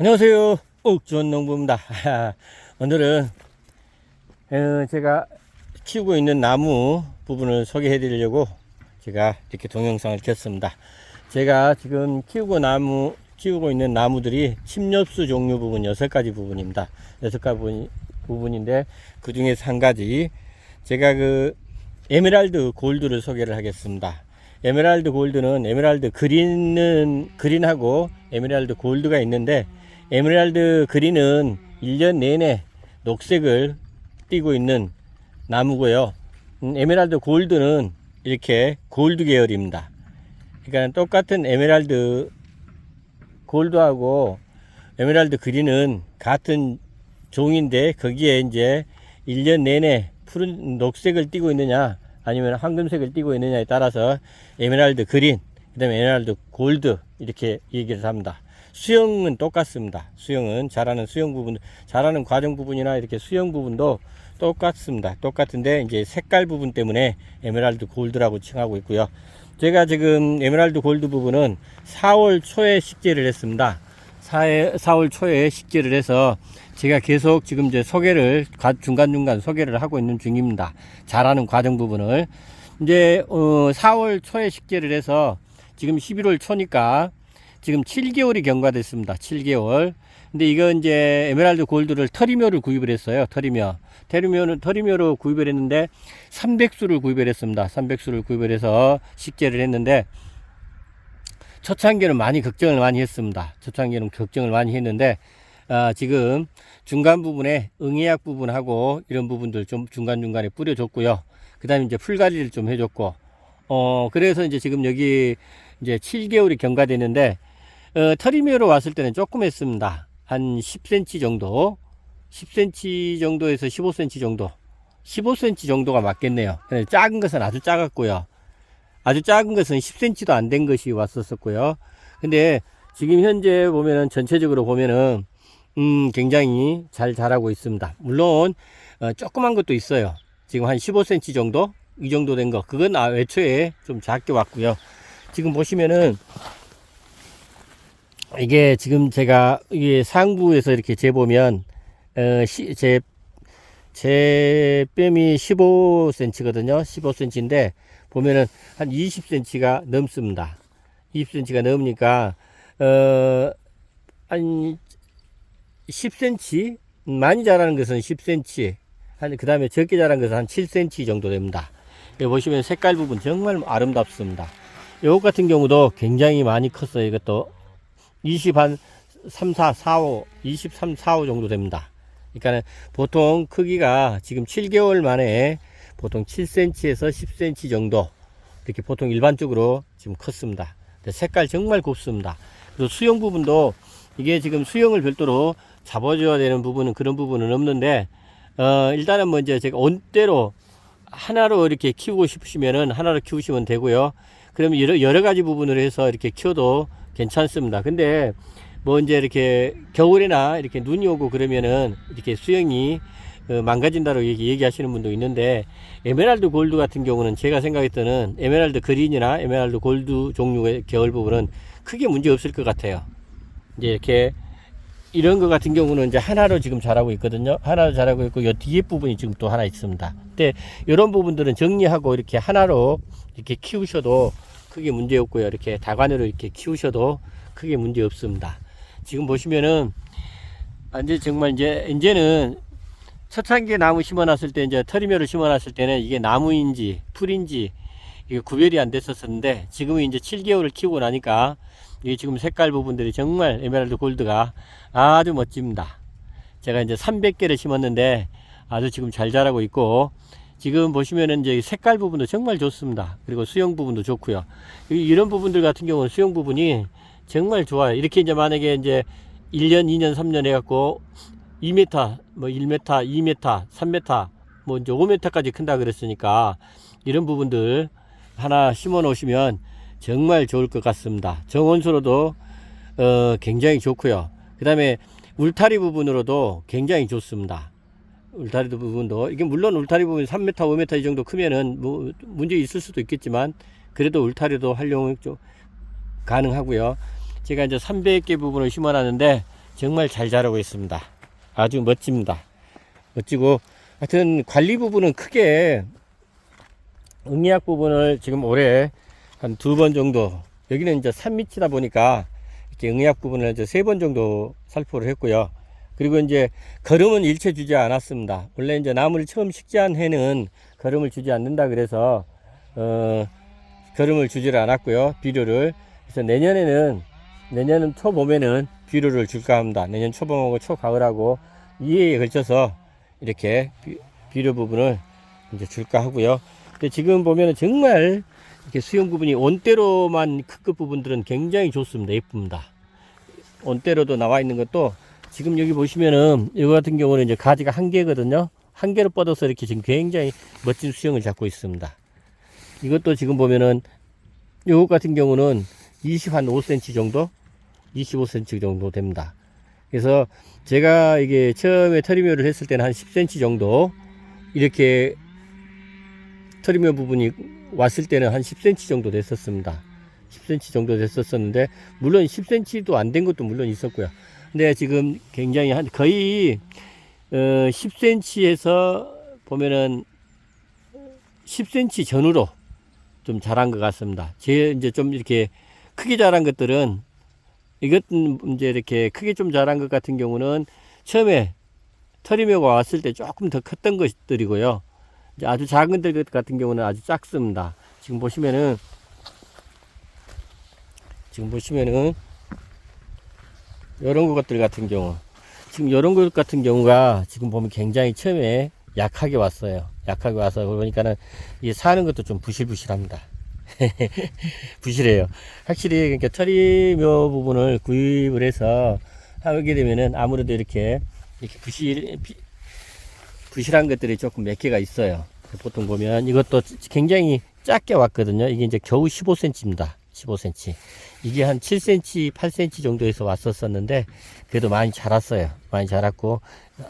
안녕하세요. 옥주원농부입니다. 오늘은 제가 키우고 있는 나무 부분을 소개해 드리려고 제가 이렇게 동영상을 켰습니다. 제가 지금 키우고 있는 나무들이 침엽수 종류 부분 6가지 부분입니다. 6가지 부분인데 그 중에서 한 가지 제가 에메랄드 골드를 소개를 하겠습니다. 에메랄드 골드는 에메랄드 그린하고 에메랄드 골드가 있는데, 에메랄드 그린은 1년 내내 녹색을 띠고 있는 나무고요. 에메랄드 골드는 이렇게 골드 계열입니다. 그러니까 똑같은 에메랄드 골드하고 에메랄드 그린은 같은 종인데, 거기에 이제 1년 내내 푸른 녹색을 띠고 있느냐 아니면 황금색을 띠고 있느냐에 따라서 에메랄드 그린, 그 다음에 에메랄드 골드 이렇게 얘기를 합니다. 수영은 똑같습니다. 수영은 자라는 과정 부분이나 이렇게 수영 부분도 똑같습니다. 똑같은데 이제 색깔 부분 때문에 에메랄드 골드라고 칭하고 있고요. 제가 지금 에메랄드 골드 부분은 4월 초에 식재를 했습니다. 4월 초에 식재를 해서 제가 계속 지금 이제 중간중간 소개를 하고 있는 중입니다. 자라는 과정 부분을. 이제 4월 초에 식재를 해서 지금 11월 초니까 지금 7개월이 경과됐습니다. 7개월. 근데 이거 이제 에메랄드 골드를 터리묘를 구입을 했어요. 터리묘로 구입을 했는데 300수를 구입을 했습니다. 300수를 구입을 해서 식재를 했는데, 초창기는 걱정을 많이 했습니다. 초창기는 걱정을 많이 했는데, 지금 중간 부분에 응애약 부분하고 이런 부분들 좀 중간중간에 뿌려줬고요. 그 다음에 이제 풀관리를 좀 해줬고, 그래서 이제 지금 여기 이제 7개월이 경과됐는데, 터리묘로 왔을 때는 조금 했습니다. 한 10cm 정도, 10cm 정도에서 15cm 정도, 15cm 정도가 맞겠네요. 작은 것은 아주 작았고요. 아주 작은 것은 10cm도 안 된 것이 왔었고요. 근데 지금 현재 보면은 전체적으로 보면은 굉장히 잘 자라고 있습니다. 물론 조그만 것도 있어요. 지금 한 15cm 정도, 이 정도 된 거, 그건 애초에 좀 작게 왔고요. 지금 보시면은 이게 지금 제가 이게 상부에서 이렇게 재보면 제 뺨이 15cm거든요. 15cm인데 보면은 한 20cm가 넘습니다. 20cm가 넘으니까 한 10cm, 많이 자라는 것은 10cm, 그 다음에 적게 자라는 것은 한 7cm 정도 됩니다. 여기 보시면 색깔 부분 정말 아름답습니다. 요것 같은 경우도 굉장히 많이 컸어요. 이것도 23, 4, 5 정도 됩니다. 그러니까 보통 크기가 지금 7개월 만에 보통 7cm에서 10cm 정도 이렇게 보통 일반적으로 지금 컸습니다. 색깔 정말 곱습니다. 그리고 수영 부분도 이게 지금 수영을 별도로 잡아줘야 되는 부분은 그런 부분은 없는데, 일단은 뭐 이제 제가 온대로 하나로 이렇게 키우고 싶으시면은 하나로 키우시면 되고요. 그러면 여러 가지 부분을 해서 이렇게 키워도 괜찮습니다. 근데 뭐 이제 이렇게 겨울에나 이렇게 눈이 오고 그러면은 이렇게 수영이 망가진다고 얘기하시는 분도 있는데, 에메랄드 골드 같은 경우는 제가 생각할 때는 에메랄드 그린이나 에메랄드 골드 종류의 계열 부분은 크게 문제 없을 것 같아요. 이제 이렇게 이런 것 같은 경우는 이제 하나로 지금 자라고 있거든요. 하나로 자라고 있고, 요 뒤에 부분이 지금 또 하나 있습니다. 근데 이런 부분들은 정리하고 이렇게 하나로 이렇게 키우셔도 크게 문제 없고요. 이렇게 다관으로 이렇게 키우셔도 크게 문제 없습니다. 지금 보시면은 이제 정말 이제는 초창기에 나무 심어놨을 때, 이제 터리묘를 심어놨을 때는 이게 나무인지 풀인지 이게 구별이 안 됐었는데, 지금은 이제 7개월을 키우고 나니까 이게 지금 색깔 부분들이 정말 에메랄드 골드가 아주 멋집니다. 제가 이제 300개를 심었는데 아주 지금 잘 자라고 있고, 지금 보시면은 이제 색깔 부분도 정말 좋습니다. 그리고 수영 부분도 좋고요. 이런 부분들 같은 경우는 수영 부분이 정말 좋아요. 이렇게 이제 만약에 이제 1년, 2년, 3년 해갖고 2m, 뭐 1m, 2m, 3m, 뭐 이제 5m까지 큰다 그랬으니까 이런 부분들 하나 심어 놓으시면 정말 좋을 것 같습니다. 정원수로도 굉장히 좋고요. 그 다음에 울타리 부분으로도 굉장히 좋습니다. 울타리 부분도, 이게 물론 울타리 부분이 3m, 5m 이 정도 크면은 뭐 문제 있을 수도 있겠지만, 그래도 울타리도 활용 좀 가능하고요. 제가 이제 300개 부분을 심어놨는데 정말 잘 자라고 있습니다. 아주 멋집니다. 멋지고, 하여튼 관리 부분은 크게 응애약 부분을 지금 올해 한 2번 정도, 여기는 이제 산밑이다 보니까 이렇게 응애약 부분을 이제 3번 정도 살포를 했고요. 그리고 이제 거름은 일체 주지 않았습니다. 원래 이제 나무를 처음 식재한 해는 거름을 주지 않는다 그래서 거름을 주지를 않았고요. 비료를. 그래서 내년은 초봄에는 비료를 줄까 합니다. 내년 초봄하고 초가을하고 2회에 걸쳐서 이렇게 비료 부분을 이제 줄까 하고요. 근데 지금 보면은 정말 이렇게 수영 부분이 온대로만 큰 부분들은 굉장히 좋습니다. 예쁩니다. 온대로도 나와 있는 것도 지금 여기 보시면은 이거 같은 경우는 이제 가지가 한 개거든요. 한 개로 뻗어서 이렇게 지금 굉장히 멋진 수영을 잡고 있습니다. 이것도 지금 보면은 이것 같은 경우는 25cm 정도, 25cm 정도 됩니다. 그래서 제가 이게 처음에 트리묘를 했을 때는 한 10cm 정도 이렇게 트리묘 부분이 왔을 때는 한 10cm 정도 됐었습니다. 10cm 정도 됐었는데 물론 10cm도 안 된 것도 물론 있었고요. 근데 지금 굉장히 한 거의 10cm에서 보면은 10cm 전후로 좀 자란 것 같습니다. 제 이제 좀 이렇게 크게 자란 것들은 이것은 이제 이렇게 크게 좀 자란 것 같은 경우는 처음에 트리묘가 왔을 때 조금 더 컸던 것들이고요. 이제 아주 작은 것 같은 경우는 아주 작습니다. 지금 보시면은 이런 것들 같은 경우, 지금 이런 것 같은 경우가 지금 보면 굉장히 처음에 약하게 왔어요. 약하게 와서 그러니까는 이게 사는 것도 좀 부실부실합니다. 부실해요. 확실히 그러니까 트리묘 부분을 구입을 해서 하게 되면은 아무래도 이렇게 부실한 것들이 조금 몇 개가 있어요. 보통 보면 이것도 굉장히 작게 왔거든요. 이게 이제 겨우 15cm입니다. 15cm. 이게 한 7cm, 8cm 정도에서 왔었었는데 그래도 많이 자랐어요. 많이 자랐고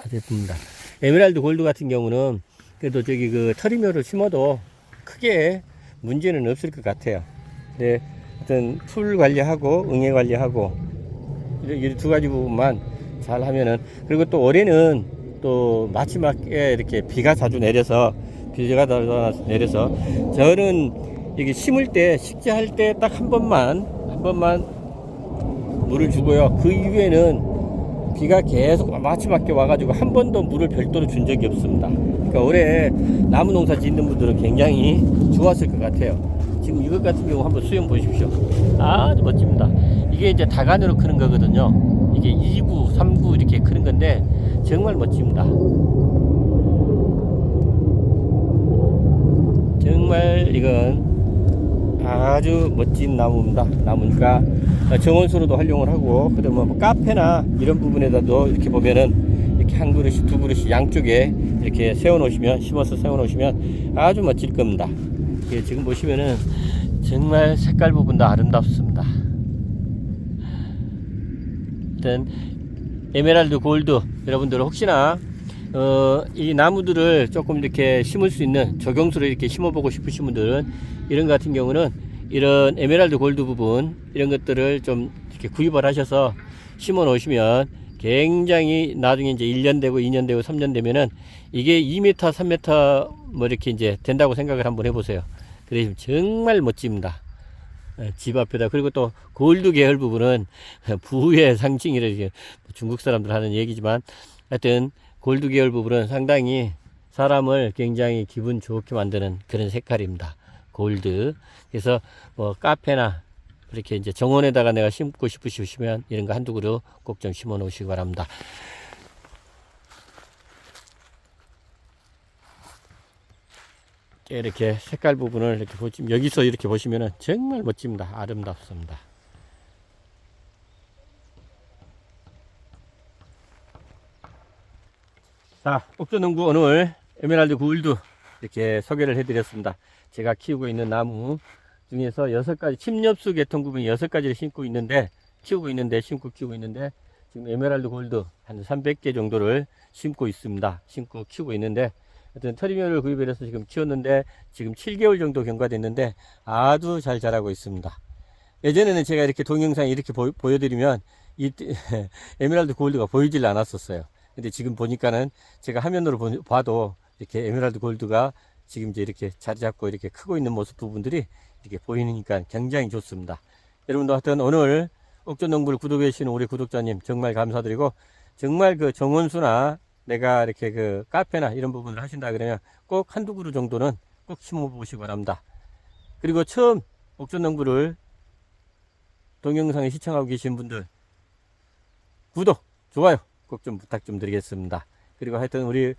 아주 예쁩니다. 에메랄드 골드 같은 경우는 그래도 저기 그 트리묘를 심어도 크게 문제는 없을 것 같아요. 근데 하여튼 풀 관리하고 응애 관리하고 이 두 가지 부분만 잘 하면은, 그리고 또 올해는 또 마지막에 이렇게 비가 자주 내려서 저는 이게 심을 때 식재할 때 딱 한 번만 물을 주고요. 그 이후에는 비가 계속 마치맞게 와가지고 한 번도 물을 별도로 준 적이 없습니다. 그러니까 올해 나무 농사 짓는 분들은 굉장히 좋았을 것 같아요. 지금 이것 같은 경우 한번 수영 보십시오. 아주 멋집니다. 이게 이제 다간으로 크는 거거든요. 이게 2구, 3구 이렇게 크는 건데 정말 멋집니다. 정말 이건 아주 멋진 나무니까 정원수로도 활용을 하고, 그다음에 뭐 카페나 이런 부분에다도 이렇게 보면은 이렇게 한 그릇씩 두 그릇씩 양쪽에 이렇게 심어서 세워 놓으시면 아주 멋질 겁니다. 지금 보시면은 정말 색깔 부분도 아름답습니다. 일단 에메랄드 골드 여러분들 혹시나 이 나무들을 조금 이렇게 심을 수 있는 적용수로 이렇게 심어보고 싶으신 분들은 이런 것 같은 경우는 이런 에메랄드 골드 부분 이런 것들을 좀 이렇게 구입을 하셔서 심어 놓으시면 굉장히 나중에 이제 1년 되고 2년 되고 3년 되면은 이게 2m 3m 뭐 이렇게 이제 된다고 생각을 한번 해보세요. 그래서 정말 멋집니다. 집 앞에다. 그리고 또 골드 계열 부분은 부의 상징이라 중국 사람들 하는 얘기지만 하여튼 골드 계열 부분은 상당히 사람을 굉장히 기분 좋게 만드는 그런 색깔입니다. 골드. 그래서 뭐 카페나 이렇게 이제 정원에다가 내가 심고 싶으시면 이런 거 한두 그루 꼭 좀 심어 놓으시기 바랍니다. 이렇게 색깔 부분을 이렇게 보시면, 여기서 이렇게 보시면은 정말 멋집니다. 아름답습니다. 자, 옥천농구 오늘 에메랄드 골드 이렇게 소개를 해드렸습니다. 제가 키우고 있는 나무 중에서 6가지, 침엽수 계통 부분 6가지를 심고 키우고 있는데 지금 에메랄드 골드 한 300개 정도를 심고 있습니다. 심고 키우고 있는데 하여튼 트리묘를 구입해서 지금 키웠는데 지금 7개월 정도 경과됐는데 아주 잘 자라고 있습니다. 예전에는 제가 이렇게 동영상 이렇게 보여드리면 이 에메랄드 골드가 보이질 않았었어요. 근데 지금 보니까는 제가 화면으로 봐도 이렇게 에메랄드 골드가 지금 이제 이렇게 자리 잡고 이렇게 크고 있는 모습 부분들이 이렇게 보이니까 굉장히 좋습니다. 여러분도 하여튼 오늘 옥전농부를 구독해 주시는 우리 구독자님 정말 감사드리고, 정말 그 정원수나 내가 이렇게 그 카페나 이런 부분을 하신다 그러면 꼭 한두 그루 정도는 꼭 심어 보시기 바랍니다. 그리고 처음 옥전농부를 동영상에 시청하고 계신 분들 구독, 좋아요 꼭 좀 부탁 좀 드리겠습니다. 그리고 하여튼 우리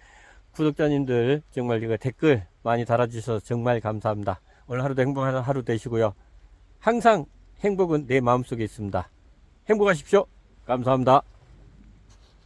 구독자님들 정말 이거 댓글 많이 달아주셔서 정말 감사합니다. 오늘 하루도 행복한 하루 되시고요. 항상 행복은 내 마음속에 있습니다. 행복하십시오. 감사합니다.